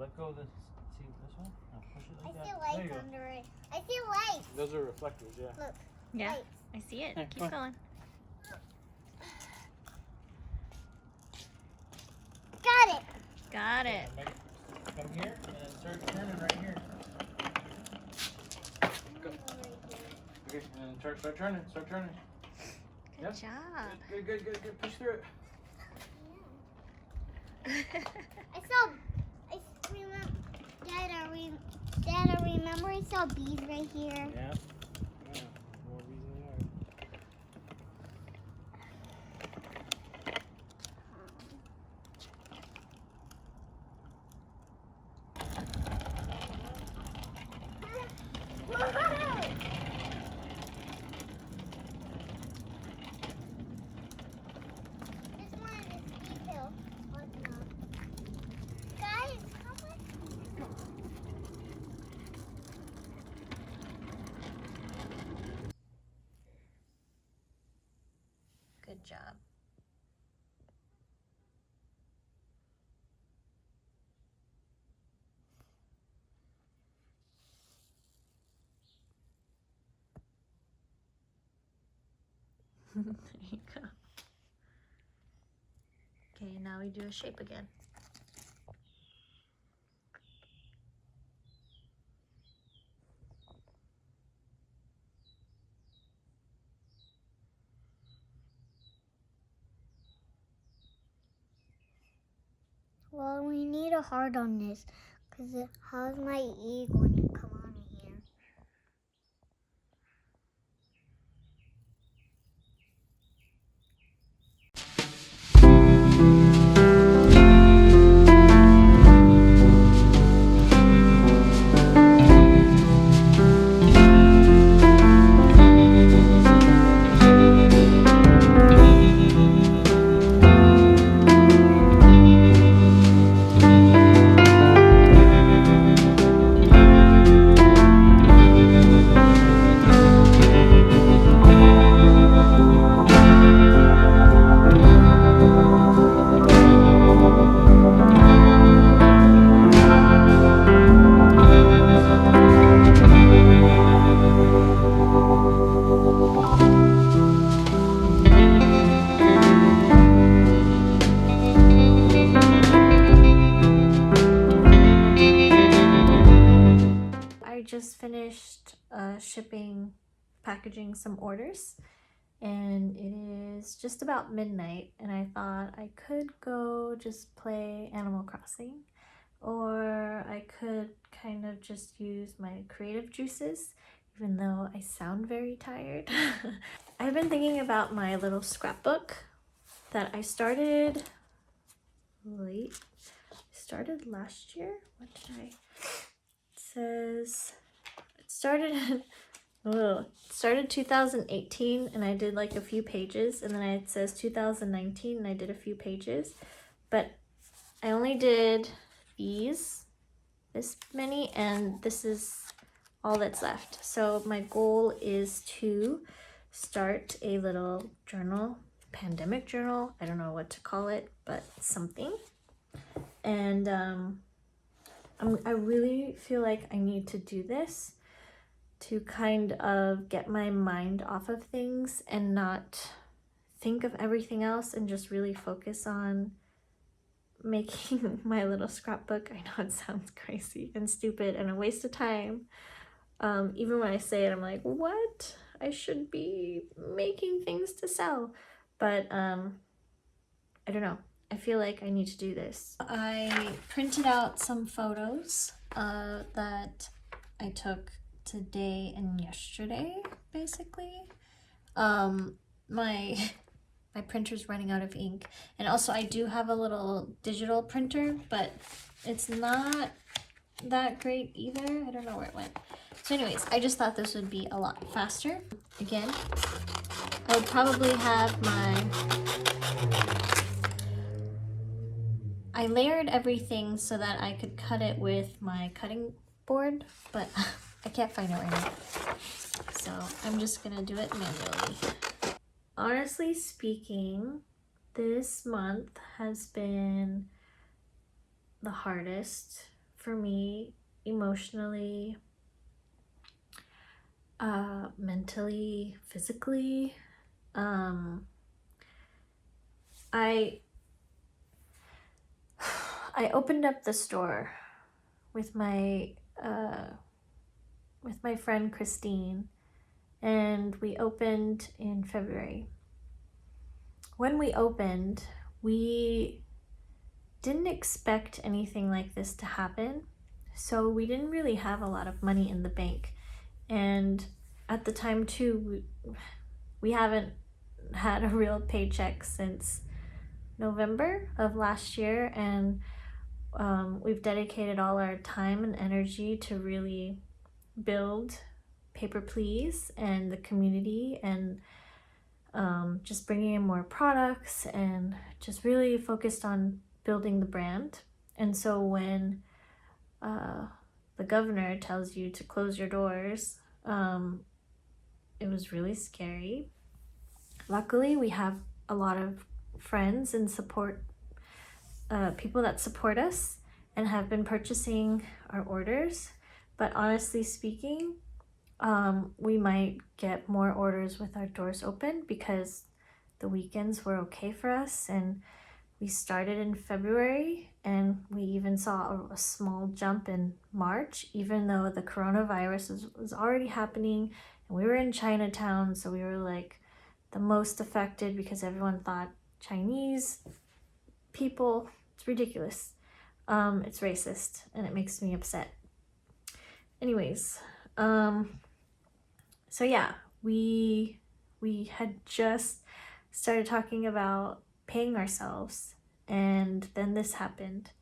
let go of this. See this one? Now push it like I that. see lights under it. I see lights. Those are reflectors, yeah. Look. Yeah, Lights. I see it. Hey, Keep come going. Got it. Got it. Come here and then start turning right here. Go. Okay, and then start turning. Start turning. Good Yep. job. Good. Push through it. Dad, I remember I saw bees right here. Yeah. More bees in the yard. This one is detailed. Guys, how much? Good job. There you go. Okay, now we do a shape again. Well, we need a heart on this, because how's my E going to come out of here? I just finished packaging some orders, and it is just about midnight, and I thought I could go just play Animal Crossing, or I could kind of just use my creative juices, even though I sound very tired. I've been thinking about my little scrapbook that I started last year. What did I? It started 2018, and I did like a few pages, and then it says 2019 and I did a few pages, but I only did this many, and this is all that's left. So my goal is to start a little journal, pandemic journal, I don't know what to call it, but something. And I really feel like I need to do this to kind of get my mind off of things and not think of everything else, and just really focus on making my little scrapbook. I know it sounds crazy and stupid and a waste of time. Even when I say it, I'm like, what? I should be making things to sell. But I don't know. I feel like I need to do this. I printed out some photos that I took today and yesterday, basically. My printer's running out of ink, and also I do have a little digital printer, but it's not that great either. I don't know where it went. So anyways, I just thought this would be a lot faster. Again, I would probably have I layered everything so that I could cut it with my cutting board, but I can't find it right now. So I'm just gonna do it manually. Honestly speaking, this month has been the hardest for me emotionally, mentally, physically. I opened up the store with my friend Christine, and we opened in February. When we opened, we didn't expect anything like this to happen, so we didn't really have a lot of money in the bank. And at the time too, we haven't had a real paycheck since November of last year, and we've dedicated all our time and energy to really build Paper Please and the community, and just bringing in more products, and just really focused on building the brand. And so when the governor tells you to close your doors, it was really scary. Luckily, we have a lot of friends and support people that support us and have been purchasing our orders. But honestly speaking, we might get more orders with our doors open because the weekends were okay for us, and we started in February, and we even saw a small jump in March, even though the coronavirus was already happening, and we were in Chinatown, so we were like the most affected because everyone thought Chinese people, it's ridiculous. It's racist, and it makes me upset. Anyways, so yeah, we had just started talking about paying ourselves, and then this happened.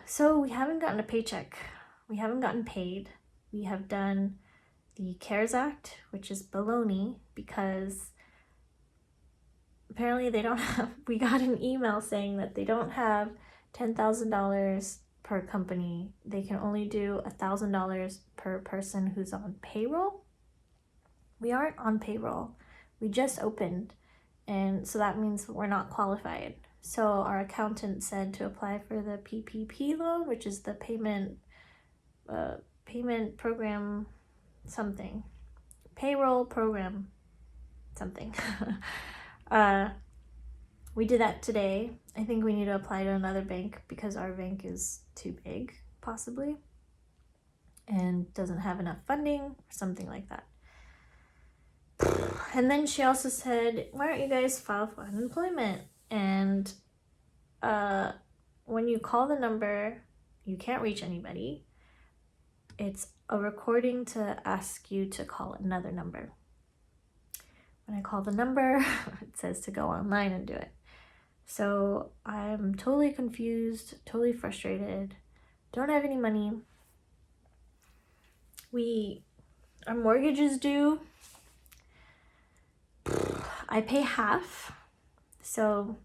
So we haven't gotten a paycheck. We haven't gotten paid. We have done the CARES Act, which is baloney, because apparently they don't have, we got an email saying that they don't have $10,000 per company. They can only do $1,000 per person who's on payroll. We aren't on payroll. We just opened, and so that means we're not qualified. So our accountant said to apply for the PPP loan, which is the payment program something, payroll program something. We did that today. I think we need to apply to another bank because our bank is too big, possibly, and doesn't have enough funding or something like that. And then she also said, why don't you guys file for unemployment? And when you call the number, you can't reach anybody. It's a recording to ask you to call another number. When I call the number, it says to go online and do it. So I'm totally confused, totally frustrated, don't have any money. Our mortgage is due. I pay half, so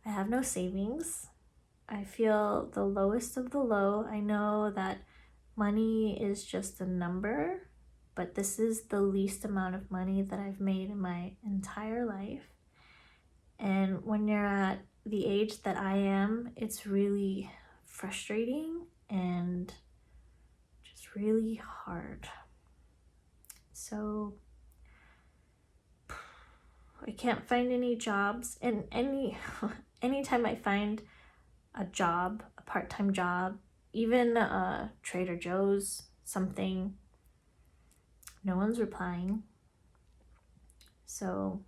I have no savings. I feel the lowest of the low. I know that money is just a number, but this is the least amount of money that I've made in my entire life. And when you're at the age that I am, it's really frustrating and just really hard. So I can't find any jobs, and anytime I find a job, a part-time job, even Trader Joe's, something, no one's replying. So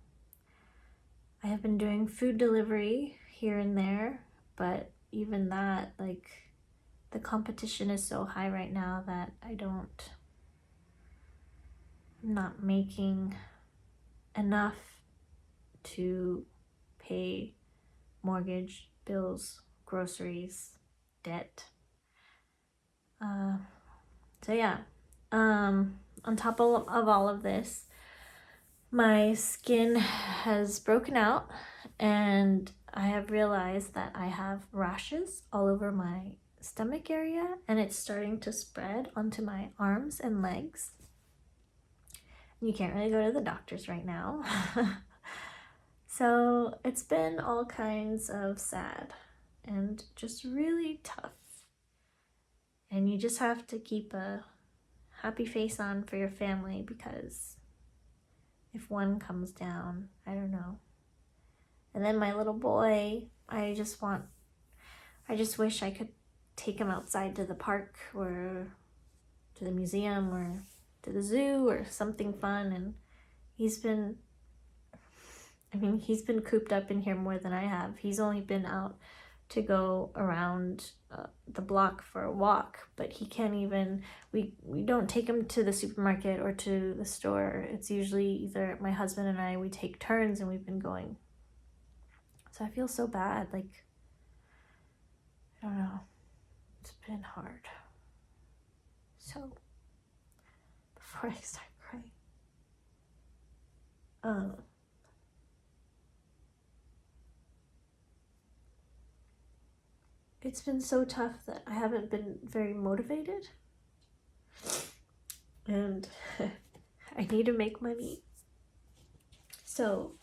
I have been doing food delivery here and there, but even that, like, the competition is so high right now that I'm not making enough to pay mortgage, bills, groceries, debt. So yeah, on top of all of this, my skin has broken out, and I have realized that I have rashes all over my stomach area, and it's starting to spread onto my arms and legs. You can't really go to the doctors right now. So it's been all kinds of sad and just really tough. And you just have to keep a happy face on for your family, because if one comes down, I don't know. And then my little boy, I just wish I could take him outside to the park or to the museum or to the zoo or something fun. And he's been cooped up in here more than I have. He's only been out to go around the block for a walk, but he can't even, we don't take him to the supermarket or to the store. It's usually either my husband and I, we take turns, and we've been going. So I feel so bad, like, I don't know, it's been hard. So before I start crying, it's been so tough that I haven't been very motivated, and I need to make money. So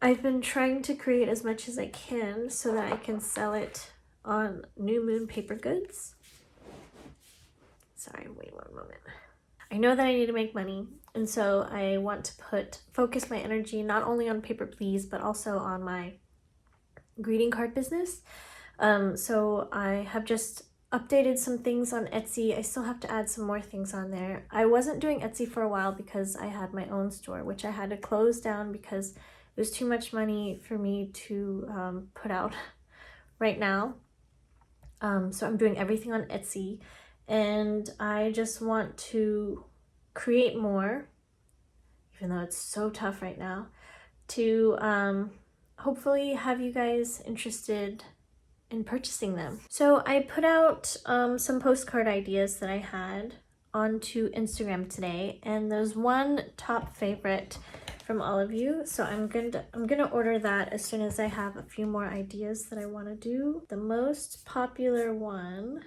I've been trying to create as much as I can so that I can sell it on New Moon Paper Goods. Sorry, wait one moment. I know that I need to make money, and so I want to focus my energy not only on Paper Please, but also on my greeting card business. So I have just updated some things on Etsy. I still have to add some more things on there. I wasn't doing Etsy for a while because I had my own store, which I had to close down because it was too much money for me to put out right now. So I'm doing everything on Etsy, and I just want to create more, even though it's so tough right now, to hopefully have you guys interested in purchasing them. So I put out some postcard ideas that I had onto Instagram today, and there's one top favorite from all of you, so I'm gonna order that as soon as I have a few more ideas that I want to do. The most popular one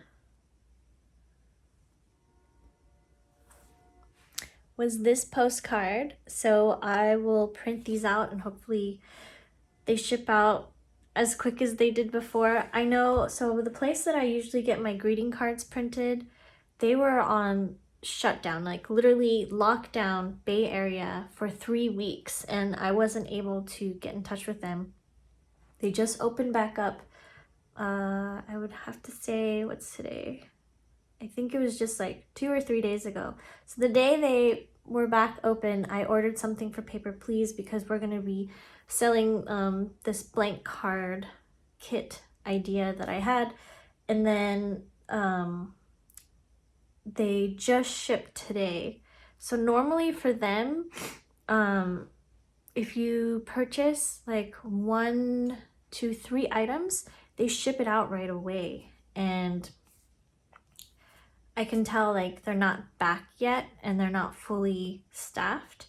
was this postcard, so I will print these out and hopefully they ship out as quick as they did before. I know, so the place that I usually get my greeting cards printed, they were on shutdown, like literally lockdown Bay Area for 3 weeks, and I wasn't able to get in touch with them. They just opened back up. I would have to say, what's today? I think it was just like 2 or 3 days ago. So the day they were back open, I ordered something for Paper Please because we're going to be selling this blank card kit idea that I had. And then they just shipped today. So normally for them, if you purchase like 1, 2, 3 items, they ship it out right away. And I can tell like they're not back yet and they're not fully staffed.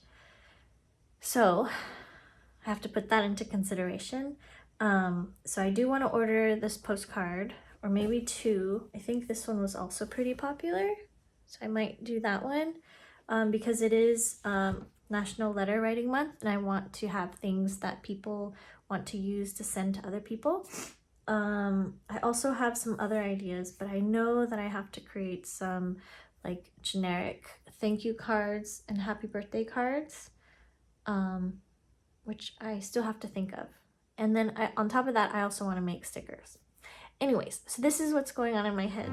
So I have to put that into consideration. So I do want to order this postcard, or maybe 2. I think this one was also pretty popular, so I might do that one because it is National Letter Writing Month, and I want to have things that people want to use to send to other people. I also have some other ideas, but I know that I have to create some like generic thank you cards and happy birthday cards, which I still have to think of. And then on top of that, I also want to make stickers. Anyways, so this is what's going on in my head.